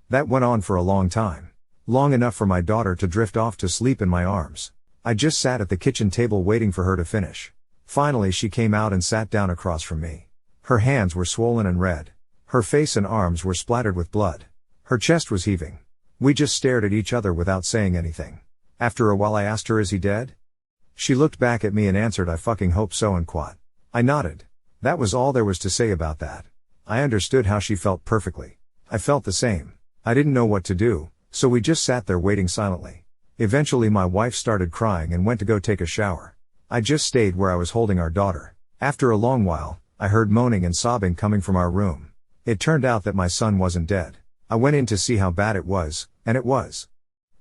That went on for a long time. Long enough for my daughter to drift off to sleep in my arms. I just sat at the kitchen table waiting for her to finish. Finally she came out and sat down across from me. Her hands were swollen and red. Her face and arms were splattered with blood. Her chest was heaving. We just stared at each other without saying anything. After a while I asked her, "Is he dead?" She looked back at me and answered, "I fucking hope so," and quat. I nodded. That was all there was to say about that. I understood how she felt perfectly. I felt the same. I didn't know what to do, so we just sat there waiting silently. Eventually my wife started crying and went to go take a shower. I just stayed where I was holding our daughter. After a long while, I heard moaning and sobbing coming from our room. It turned out that my son wasn't dead. I went in to see how bad it was, and it was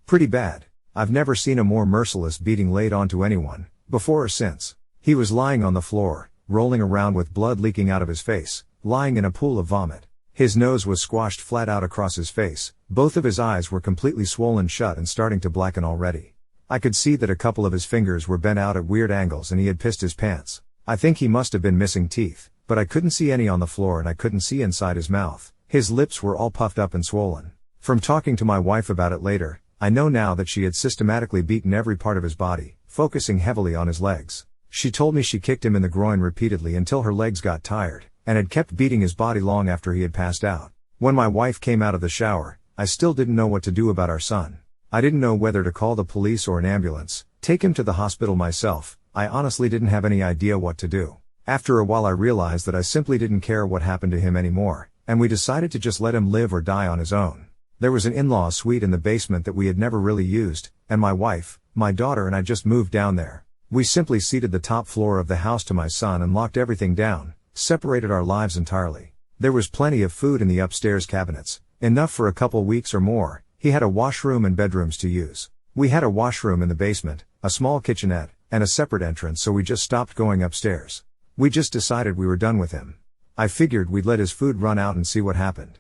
pretty bad. I've never seen a more merciless beating laid onto anyone, before or since. He was lying on the floor, rolling around with blood leaking out of his face, lying in a pool of vomit. His nose was squashed flat out across his face, both of his eyes were completely swollen shut and starting to blacken already. I could see that a couple of his fingers were bent out at weird angles and he had pissed his pants. I think he must have been missing teeth, but I couldn't see any on the floor and I couldn't see inside his mouth. His lips were all puffed up and swollen. From talking to my wife about it later, I know now that she had systematically beaten every part of his body, focusing heavily on his legs. She told me she kicked him in the groin repeatedly until her legs got tired, and had kept beating his body long after he had passed out. When my wife came out of the shower, I still didn't know what to do about our son. I didn't know whether to call the police or an ambulance, take him to the hospital myself. I honestly didn't have any idea what to do. After a while I realized that I simply didn't care what happened to him anymore, and we decided to just let him live or die on his own. There was an in-law suite in the basement that we had never really used, and my wife, my daughter and I just moved down there. We simply ceded the top floor of the house to my son and locked everything down, separated our lives entirely. There was plenty of food in the upstairs cabinets, enough for a couple weeks or more. He had a washroom and bedrooms to use. We had a washroom in the basement, a small kitchenette, and a separate entrance, so we just stopped going upstairs. We just decided we were done with him. I figured we'd let his food run out and see what happened.